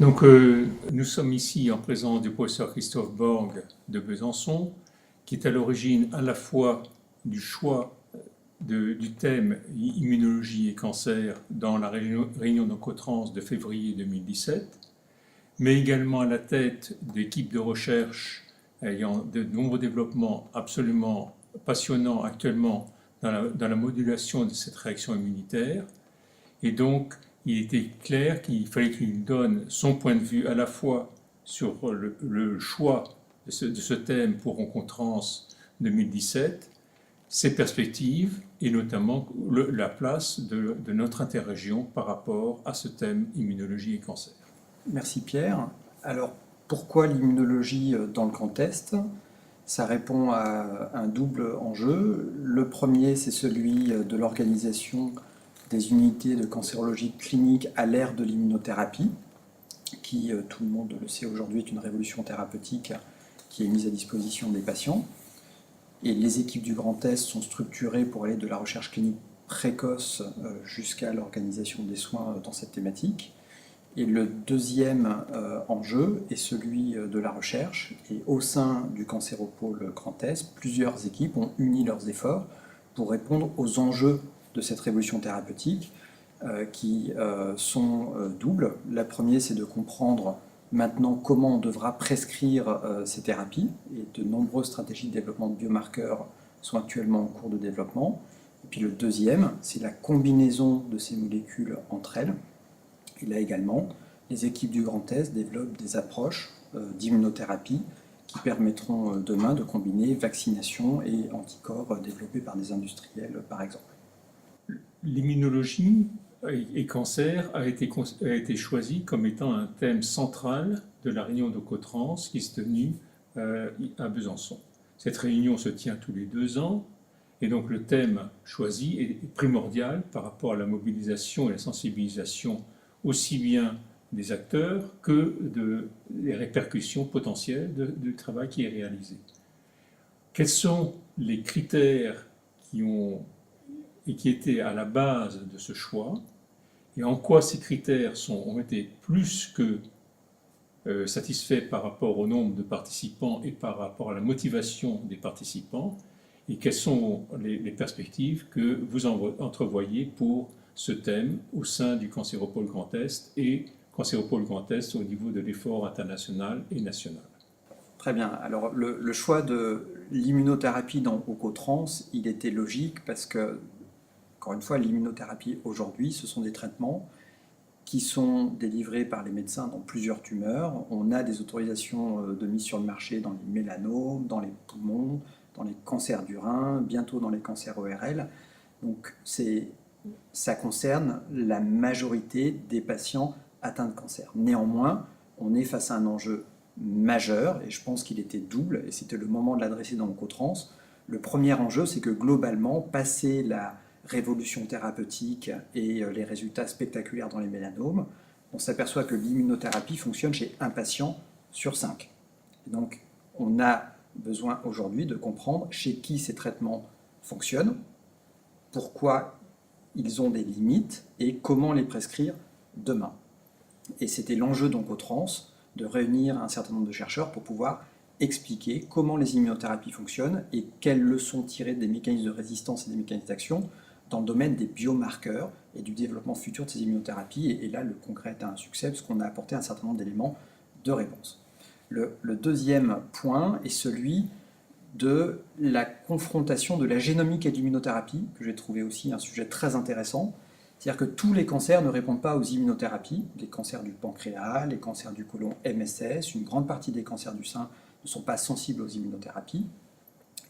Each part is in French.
Nous sommes ici en présence du professeur Christophe Borg de Besançon, qui est à l'origine à la fois du choix du thème immunologie et cancer dans la réunion d'Oncotrans de février 2017, mais également à la tête d'équipes de recherche ayant de nombreux développements absolument passionnants actuellement dans la modulation de cette réaction immunitaire. Et donc, il était clair qu'il fallait qu'il donne son point de vue à la fois sur le choix de ce thème pour Oncotrans 2017, ses perspectives et notamment la place de notre interrégion par rapport à ce thème immunologie et cancer. Merci Pierre. Alors pourquoi l'immunologie dans le Grand Est? Ça répond à un double enjeu. Le premier, c'est celui de l'organisation des unités de cancérologie clinique à l'ère de l'immunothérapie, qui, tout le monde le sait aujourd'hui, est une révolution thérapeutique qui est mise à disposition des patients. Et les équipes du Grand Est sont structurées pour aller de la recherche clinique précoce jusqu'à l'organisation des soins dans cette thématique. Et le deuxième enjeu est celui de la recherche. Et au sein du Cancéropôle Grand Est, plusieurs équipes ont uni leurs efforts pour répondre aux enjeux de cette révolution thérapeutique qui sont doubles. La première, c'est de comprendre maintenant comment on devra prescrire ces thérapies. Et de nombreuses stratégies de développement de biomarqueurs sont actuellement en cours de développement. Et puis le deuxième, c'est la combinaison de ces molécules entre elles. Et là également, les équipes du Grand Est développent des approches d'immunothérapie qui permettront demain de combiner vaccination et anticorps développés par des industriels, par exemple. L'immunologie et cancer a été choisi comme étant un thème central de la réunion d'Oncotrans qui s'est tenue à Besançon. Cette réunion se tient tous les 2 ans. Et donc le thème choisi est primordial par rapport à la mobilisation et la sensibilisation aussi bien des acteurs que des répercussions potentielles du travail qui est réalisé. Quels sont les critères qui étaient à la base de ce choix et en quoi ces critères ont été plus que satisfaits par rapport au nombre de participants et par rapport à la motivation des participants et quelles sont les perspectives que vous entrevoyez pour ce thème au sein du Cancéropôle Grand Est et Cancéropôle Grand Est au niveau de l'effort international et national. Très bien. Alors le choix de l'immunothérapie dans Oncotrans, il était logique parce que, encore une fois, l'immunothérapie aujourd'hui, ce sont des traitements qui sont délivrés par les médecins dans plusieurs tumeurs. On a des autorisations de mise sur le marché dans les mélanomes, dans les poumons, dans les cancers du rein, bientôt dans les cancers ORL. Donc ça concerne la majorité des patients atteints de cancer. Néanmoins, on est face à un enjeu majeur, et je pense qu'il était double, et c'était le moment de l'adresser dans Oncotrans. Le premier enjeu, c'est que globalement, passé la révolution thérapeutique et les résultats spectaculaires dans les mélanomes, on s'aperçoit que l'immunothérapie fonctionne chez un patient sur 5. Et donc, on a besoin aujourd'hui de comprendre chez qui ces traitements fonctionnent, pourquoi ils ont des limites et comment les prescrire demain. Et c'était l'enjeu d'Oncotrans de réunir un certain nombre de chercheurs pour pouvoir expliquer comment les immunothérapies fonctionnent et quelles leçons tirer des mécanismes de résistance et des mécanismes d'action dans le domaine des biomarqueurs et du développement futur de ces immunothérapies. Et là, le congrès est un succès parce qu'on a apporté un certain nombre d'éléments de réponse. Le deuxième point est celui de la confrontation de la génomique et de l'immunothérapie, que j'ai trouvé aussi un sujet très intéressant. C'est-à-dire que tous les cancers ne répondent pas aux immunothérapies. Les cancers du pancréas, les cancers du côlon MSS, une grande partie des cancers du sein ne sont pas sensibles aux immunothérapies.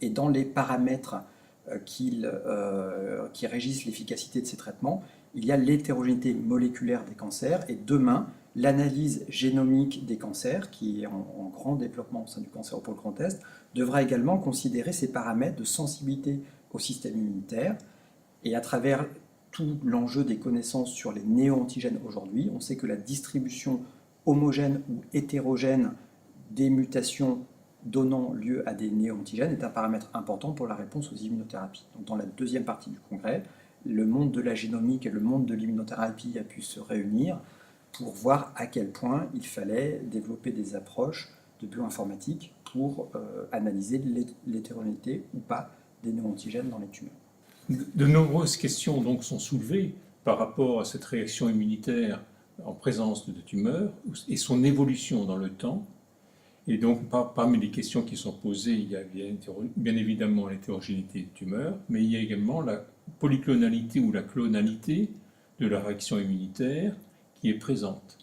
Et dans les paramètres qui régissent l'efficacité de ces traitements, il y a l'hétérogénéité moléculaire des cancers. Et demain, l'analyse génomique des cancers, qui est en grand développement au sein du Cancéropôle Grand Est, devra également considérer ces paramètres de sensibilité au système immunitaire. Et à travers tout l'enjeu des connaissances sur les néo-antigènes aujourd'hui, on sait que la distribution homogène ou hétérogène des mutations donnant lieu à des néo-antigènes est un paramètre important pour la réponse aux immunothérapies. Donc dans la deuxième partie du congrès, le monde de la génomique et le monde de l'immunothérapie a pu se réunir pour voir à quel point il fallait développer des approches de bioinformatique pour analyser l'hétérogénéité ou pas des néoantigènes dans les tumeurs. De nombreuses questions donc sont soulevées par rapport à cette réaction immunitaire en présence de tumeurs et son évolution dans le temps. Et donc, parmi les questions qui sont posées, il y a bien évidemment l'hétérogénéité des tumeurs, mais il y a également la polyclonalité ou la clonalité de la réaction immunitaire qui est présente.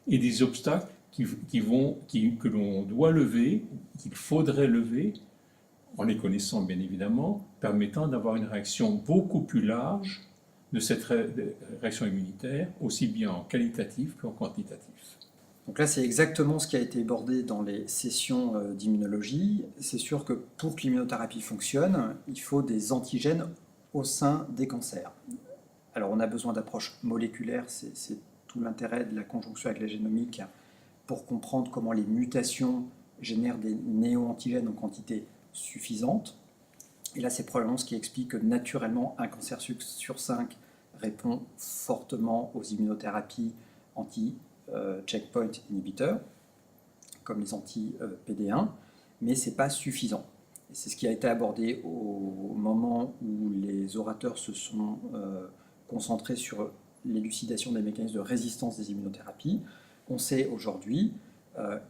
Et des obstacles que l'on doit lever, qu'il faudrait lever, en les connaissant bien évidemment, permettant d'avoir une réaction beaucoup plus large de cette réaction immunitaire, aussi bien en qualitatif qu'en quantitatif. Donc là, c'est exactement ce qui a été abordé dans les sessions d'immunologie. C'est sûr que pour que l'immunothérapie fonctionne, il faut des antigènes au sein des cancers. Alors on a besoin d'approches moléculaires, c'est tout l'intérêt de la conjonction avec la génomique pour comprendre comment les mutations génèrent des néo-antigènes en quantité suffisante. Et là, c'est probablement ce qui explique que naturellement, un cancer sur 5 répond fortement aux immunothérapies anti-checkpoint inhibiteurs, comme les anti-PD1, mais ce n'est pas suffisant. Et c'est ce qui a été abordé au moment où les orateurs se sont concentrés sur l'élucidation des mécanismes de résistance des immunothérapies. On sait aujourd'hui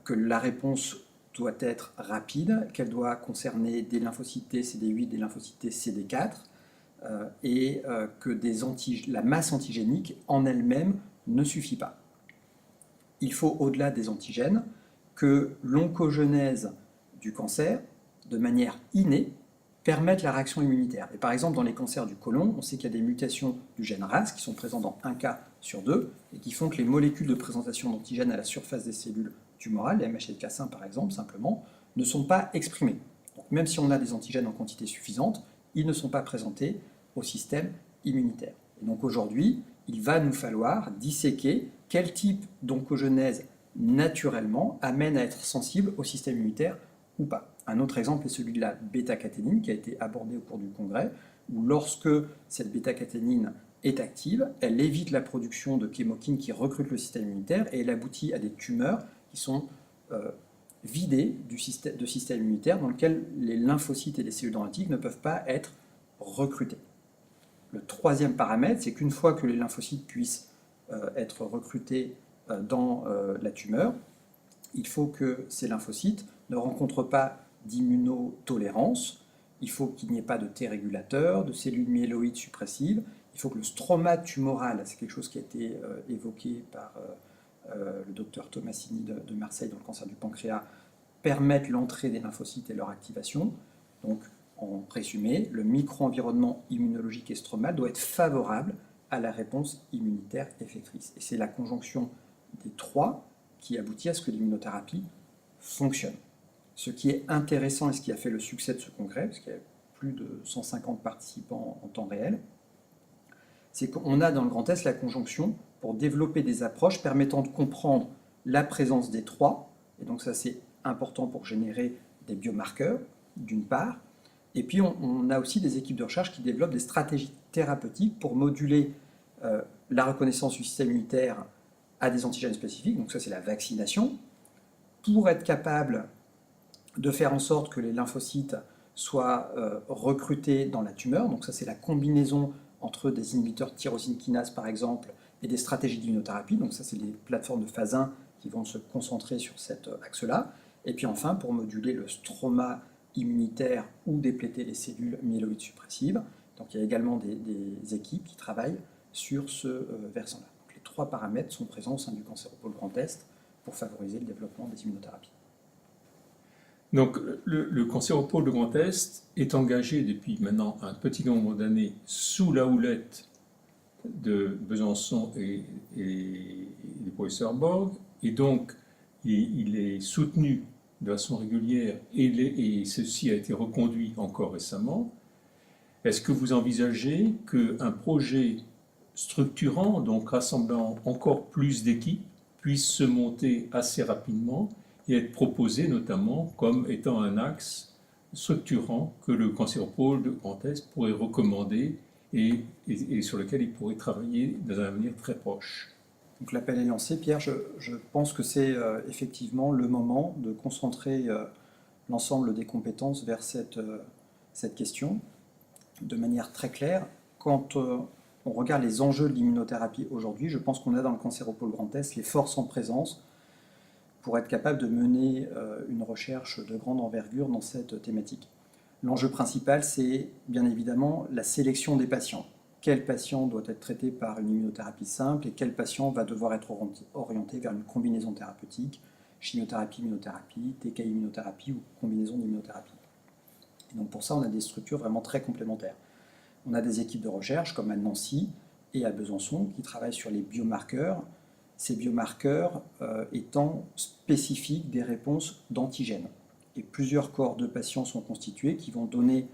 que la réponse doit être rapide, qu'elle doit concerner des lymphocytes T, CD8, des lymphocytes T, CD4, et que la masse antigénique en elle-même ne suffit pas. Il faut, au-delà des antigènes, que l'oncogenèse du cancer, de manière innée, permette la réaction immunitaire. Et par exemple, dans les cancers du côlon, on sait qu'il y a des mutations du gène RAS qui sont présentes dans 1 cas sur 2 et qui font que les molécules de présentation d'antigènes à la surface des cellules tumorales, les MHC-K5 par exemple, simplement, ne sont pas exprimées. Donc même si on a des antigènes en quantité suffisante, ils ne sont pas présentés au système immunitaire. Et donc aujourd'hui, il va nous falloir disséquer quel type d'oncogenèse naturellement amène à être sensible au système immunitaire ou pas. Un autre exemple est celui de la bêta-caténine qui a été abordé au cours du congrès, où lorsque cette bêta-caténine est active, elle évite la production de chémokines qui recrutent le système immunitaire et elle aboutit à des tumeurs qui sont vidées de système immunitaire dans lequel les lymphocytes et les cellules dendritiques ne peuvent pas être recrutés. Le troisième paramètre, c'est qu'une fois que les lymphocytes puissent être recrutés dans la tumeur, il faut que ces lymphocytes ne rencontrent pas d'immunotolérance, il faut qu'il n'y ait pas de T régulateur, de cellules myéloïdes suppressives, il faut que le stroma tumoral, c'est quelque chose qui a été évoqué par le docteur Tomassini de Marseille dans le cancer du pancréas, permette l'entrée des lymphocytes et leur activation. Donc, en résumé, le micro-environnement immunologique et stromal doit être favorable à la réponse immunitaire effectrice. Et c'est la conjonction des trois qui aboutit à ce que l'immunothérapie fonctionne. Ce qui est intéressant et ce qui a fait le succès de ce congrès, parce qu'il y a plus de 150 participants en temps réel, c'est qu'on a dans le Grand Est la conjonction pour développer des approches permettant de comprendre la présence des trois, et donc ça c'est important pour générer des biomarqueurs, d'une part, et puis on a aussi des équipes de recherche qui développent des stratégies thérapeutiques pour moduler la reconnaissance du système immunitaire à des antigènes spécifiques, donc ça c'est la vaccination, pour être capable de faire en sorte que les lymphocytes soient recrutés dans la tumeur, donc ça c'est la combinaison entre des inhibiteurs de tyrosine kinase par exemple et des stratégies d'immunothérapie, donc ça c'est les plateformes de phase 1 qui vont se concentrer sur cet axe-là, et puis enfin pour moduler le stroma immunitaire ou dépléter les cellules myéloïdes suppressives, donc il y a également des équipes qui travaillent sur ce versant-là. Donc les trois paramètres sont présents au sein du cancéropole Grand Est pour favoriser le développement des immunothérapies. Donc le cancéropole de Grand Est est engagé depuis maintenant un petit nombre d'années sous la houlette de Besançon et du professeur Borg, et donc il est soutenu de façon régulière et ceci a été reconduit encore récemment. Est-ce que vous envisagez qu'un projet structurant, donc rassemblant encore plus d'équipes, puisse se monter assez rapidement et être proposé notamment comme étant un axe structurant que le cancéropole de Grand Est pourrait recommander et sur lequel il pourrait travailler dans un avenir très proche? Donc l'appel est lancé. Pierre, je pense que c'est effectivement le moment de concentrer l'ensemble des compétences vers cette question de manière très claire. Quand on regarde les enjeux de l'immunothérapie aujourd'hui, je pense qu'on a dans le Cancéropole Grand Est les forces en présence pour être capable de mener une recherche de grande envergure dans cette thématique. L'enjeu principal, c'est bien évidemment la sélection des patients. Quel patient doit être traité par une immunothérapie simple et quel patient va devoir être orienté vers une combinaison thérapeutique, chimiothérapie, immunothérapie, TKI immunothérapie ou combinaison d'immunothérapie. Et donc pour ça, on a des structures vraiment très complémentaires. On a des équipes de recherche comme à Nancy et à Besançon qui travaillent sur les biomarqueurs, ces biomarqueurs étant spécifiques des réponses d'antigènes. Et plusieurs cohorts de patients sont constitués qui vont donner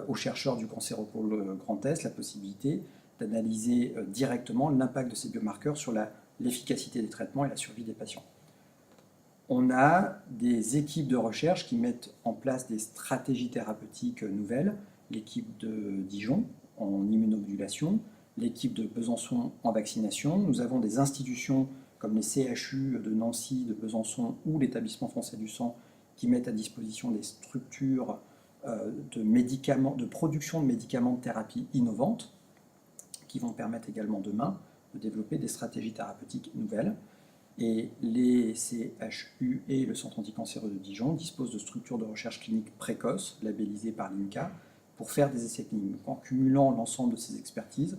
aux chercheurs du Cancéropole Grand Est la possibilité d'analyser directement l'impact de ces biomarqueurs sur l'efficacité des traitements et la survie des patients. On a des équipes de recherche qui mettent en place des stratégies thérapeutiques nouvelles, l'équipe de Dijon en immunomodulation, l'équipe de Besançon en vaccination. Nous avons des institutions comme les CHU de Nancy, de Besançon ou l'Établissement français du sang qui mettent à disposition des structures de production de médicaments de thérapie innovantes qui vont permettre également demain de développer des stratégies thérapeutiques nouvelles. Et les CHU et le Centre anticancéreux de Dijon disposent de structures de recherche clinique précoces, labellisées par l'INCa, pour faire des essais cliniques. En cumulant l'ensemble de ces expertises,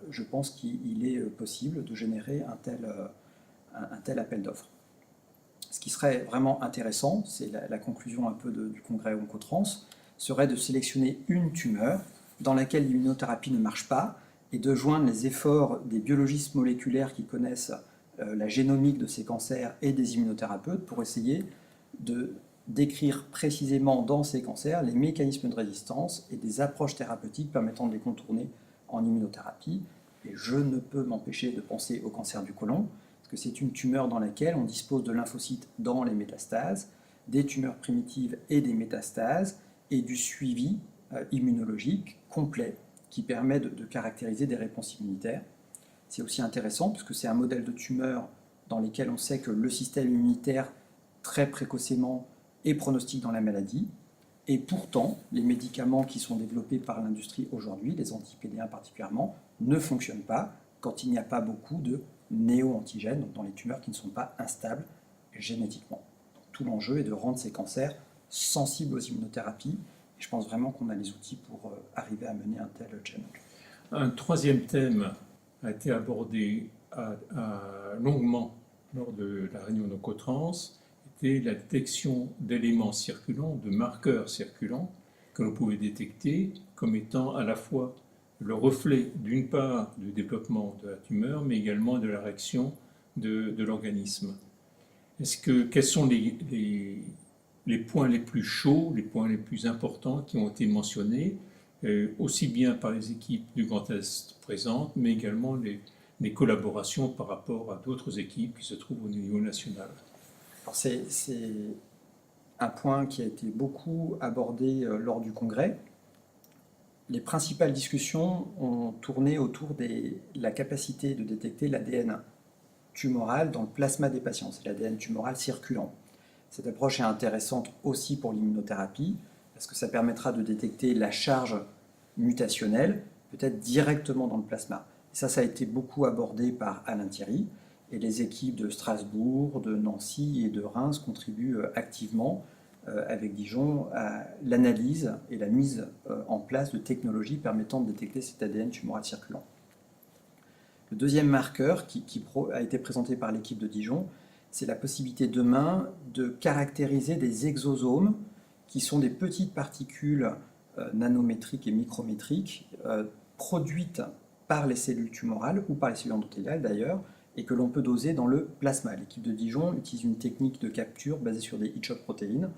je pense qu'il est possible de générer un tel appel d'offres. Ce qui serait vraiment intéressant, c'est la conclusion un peu du congrès Oncotrans, serait de sélectionner une tumeur dans laquelle l'immunothérapie ne marche pas et de joindre les efforts des biologistes moléculaires qui connaissent la génomique de ces cancers et des immunothérapeutes pour essayer de décrire précisément dans ces cancers les mécanismes de résistance et des approches thérapeutiques permettant de les contourner en immunothérapie. Et je ne peux m'empêcher de penser au cancer du côlon, parce que c'est une tumeur dans laquelle on dispose de lymphocytes dans les métastases, des tumeurs primitives et des métastases, et du suivi immunologique complet qui permet de caractériser des réponses immunitaires. C'est aussi intéressant puisque c'est un modèle de tumeur dans lequel on sait que le système immunitaire très précocement est pronostique dans la maladie. Et pourtant, les médicaments qui sont développés par l'industrie aujourd'hui, les anti-PD1 particulièrement, ne fonctionnent pas quand il n'y a pas beaucoup de néo-antigènes, donc dans les tumeurs qui ne sont pas instables génétiquement. Donc, tout l'enjeu est de rendre ces cancers sensibles aux immunothérapies. Et je pense vraiment qu'on a les outils pour arriver à mener un tel challenge. Un troisième thème a été abordé longuement lors de la réunion de Cotrans, était la détection d'éléments circulants, de marqueurs circulants, que l'on pouvait détecter comme étant à la fois le reflet d'une part du développement de la tumeur, mais également de la réaction de l'organisme. Quels sont les points les plus chauds, les points les plus importants qui ont été mentionnés, aussi bien par les équipes du Grand Est présentes, mais également les collaborations par rapport à d'autres équipes qui se trouvent au niveau national? Alors c'est un point qui a été beaucoup abordé lors du congrès. Les principales discussions ont tourné autour de la capacité de détecter l'ADN tumoral dans le plasma des patients, c'est l'ADN tumoral circulant. Cette approche est intéressante aussi pour l'immunothérapie, parce que ça permettra de détecter la charge mutationnelle, peut-être directement dans le plasma. Et ça a été beaucoup abordé par Alain Thierry, et les équipes de Strasbourg, de Nancy et de Reims contribuent activement avec Dijon à l'analyse et la mise en place de technologies permettant de détecter cet ADN tumoral circulant. Le deuxième marqueur qui a été présenté par l'équipe de Dijon, c'est la possibilité demain de caractériser des exosomes qui sont des petites particules nanométriques et micrométriques produites par les cellules tumorales ou par les cellules endothéliales d'ailleurs, et que l'on peut doser dans le plasma. L'équipe de Dijon utilise une technique de capture basée sur des heat-shock protéines.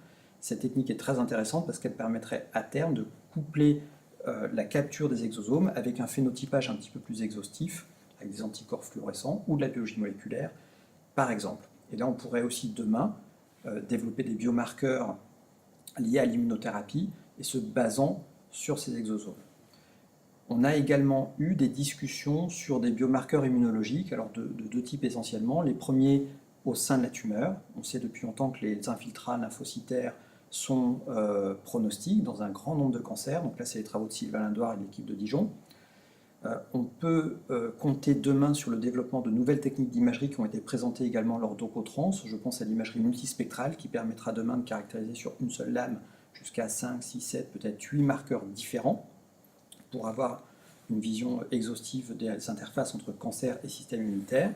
Cette technique est très intéressante parce qu'elle permettrait à terme de coupler la capture des exosomes avec un phénotypage un petit peu plus exhaustif, avec des anticorps fluorescents ou de la biologie moléculaire, par exemple. Et là, on pourrait aussi demain développer des biomarqueurs liés à l'immunothérapie et se basant sur ces exosomes. On a également eu des discussions sur des biomarqueurs immunologiques, alors de deux types essentiellement. Les premiers au sein de la tumeur. On sait depuis longtemps que les infiltrats lymphocytaires sont pronostiques dans un grand nombre de cancers. Donc là, c'est les travaux de Sylvain Lindoire et de l'équipe de Dijon. On peut compter demain sur le développement de nouvelles techniques d'imagerie qui ont été présentées également lors d'Oncotrans. Je pense à l'imagerie multispectrale qui permettra demain de caractériser sur une seule lame jusqu'à 5, 6, 7, peut-être 8 marqueurs différents pour avoir une vision exhaustive des interfaces entre cancer et système immunitaire.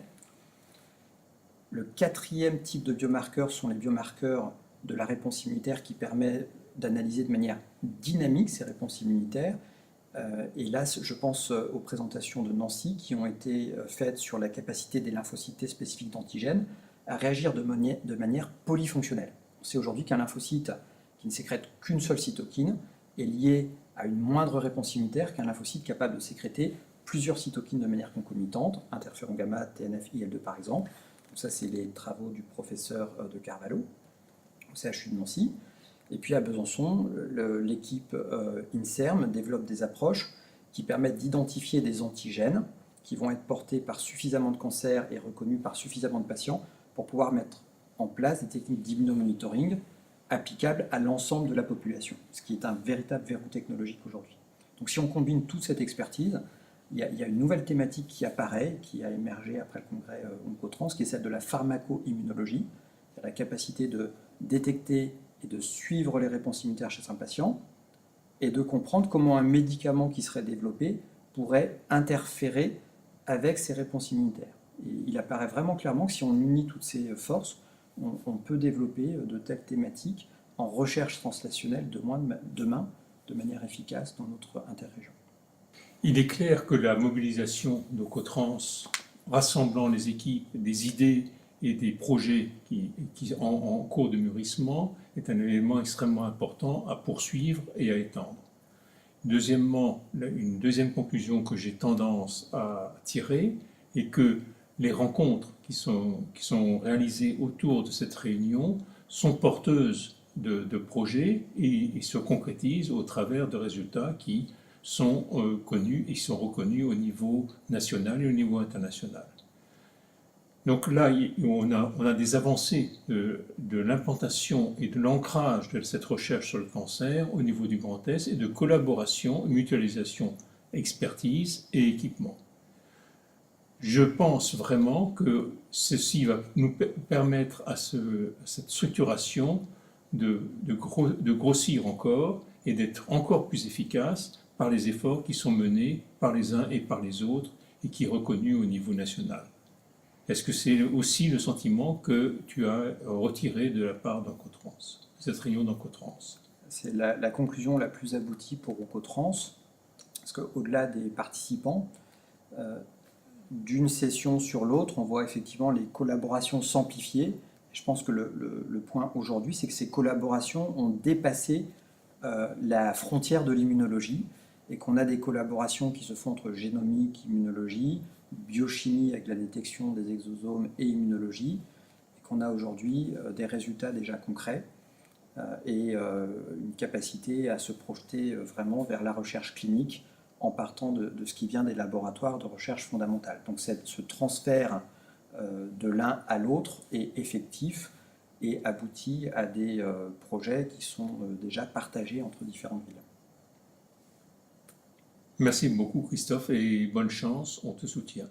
Le quatrième type de biomarqueurs sont les biomarqueurs de la réponse immunitaire qui permet d'analyser de manière dynamique ces réponses immunitaires. Et là, je pense aux présentations de Nancy qui ont été faites sur la capacité des lymphocytes spécifiques d'antigènes à réagir de manière polyfonctionnelle. On sait aujourd'hui qu'un lymphocyte qui ne sécrète qu'une seule cytokine est lié à une moindre réponse immunitaire qu'un lymphocyte capable de sécréter plusieurs cytokines de manière concomitante, interféron gamma, TNF, IL2 par exemple. Donc ça, c'est les travaux du professeur de Carvalho au CHU de Nancy. Et puis à Besançon, l'équipe INSERM développe des approches qui permettent d'identifier des antigènes qui vont être portés par suffisamment de cancers et reconnus par suffisamment de patients pour pouvoir mettre en place des techniques d'immunomonitoring applicables à l'ensemble de la population, ce qui est un véritable verrou technologique aujourd'hui. Donc si on combine toute cette expertise, il y a une nouvelle thématique qui apparaît, qui a émergé après le congrès Oncotrans, qui est celle de la pharmaco-immunologie, la capacité de détecter et de suivre les réponses immunitaires chez un patient, et de comprendre comment un médicament qui serait développé pourrait interférer avec ces réponses immunitaires. Et il apparaît vraiment clairement que si on unit toutes ces forces, on peut développer de telles thématiques en recherche translationnelle demain de manière efficace dans notre interrégion. Il est clair que la mobilisation d'Oncotrans, rassemblant les équipes, des idées et des projets qui en cours de mûrissement, est un élément extrêmement important à poursuivre et à étendre. Deuxièmement, une deuxième conclusion que j'ai tendance à tirer est que les rencontres qui sont réalisées autour de cette réunion sont porteuses de projets et se concrétisent au travers de résultats qui sont connus et sont reconnus au niveau national et au niveau international. Donc là, on a des avancées de l'implantation et de l'ancrage de cette recherche sur le cancer au niveau du Grand Est et de collaboration, mutualisation, expertise et équipement. Je pense vraiment que ceci va nous permettre à cette structuration de grossir encore et d'être encore plus efficace par les efforts qui sont menés par les uns et par les autres et qui sont reconnus au niveau national. Est-ce que c'est aussi le sentiment que tu as retiré de la part d'Oncotrans, cette réunion d'Oncotrans? C'est la conclusion la plus aboutie pour Oncotrans, parce qu'au-delà des participants, d'une session sur l'autre, on voit effectivement les collaborations s'amplifier. Je pense que le point aujourd'hui, c'est que ces collaborations ont dépassé la frontière de l'immunologie et qu'on a des collaborations qui se font entre génomique, immunologie, biochimie avec la détection des exosomes et immunologie, et qu'on a aujourd'hui des résultats déjà concrets et une capacité à se projeter vraiment vers la recherche clinique en partant de ce qui vient des laboratoires de recherche fondamentale. Donc ce transfert de l'un à l'autre est effectif et aboutit à des projets qui sont déjà partagés entre différentes villes. Merci beaucoup Christophe et bonne chance, on te soutient.